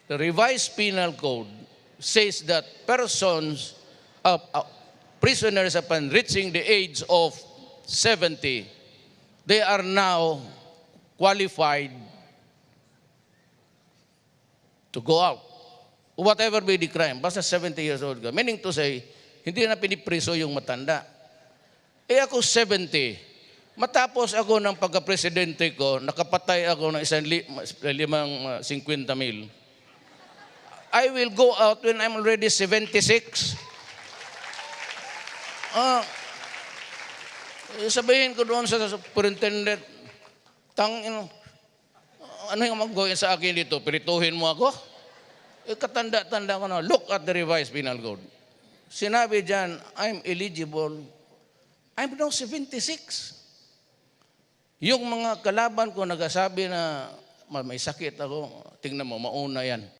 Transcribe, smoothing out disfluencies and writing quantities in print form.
the revised penal code says that prisoners upon reaching the age of 70, they are now qualified to go out. Whatever be the crime, basta 70 years old ka. Meaning to say, hindi na pinipriso yung matanda. Eh ako 70, matapos ako ng pagka-presidente ko, nakapatay ako ng 50 mil. I will go out when I'm already 76. Sabihin ko doon sa superintendent, ano yung mag-gawin sa akin dito? Pirituhin mo ako? Katanda-tanda ko na, look at the revised penal code. Sinabi dyan, I'm eligible. I'm now 76. Yung mga kalaban ko nagsasabi na may sakit ako, tingnan mo, mauna yan.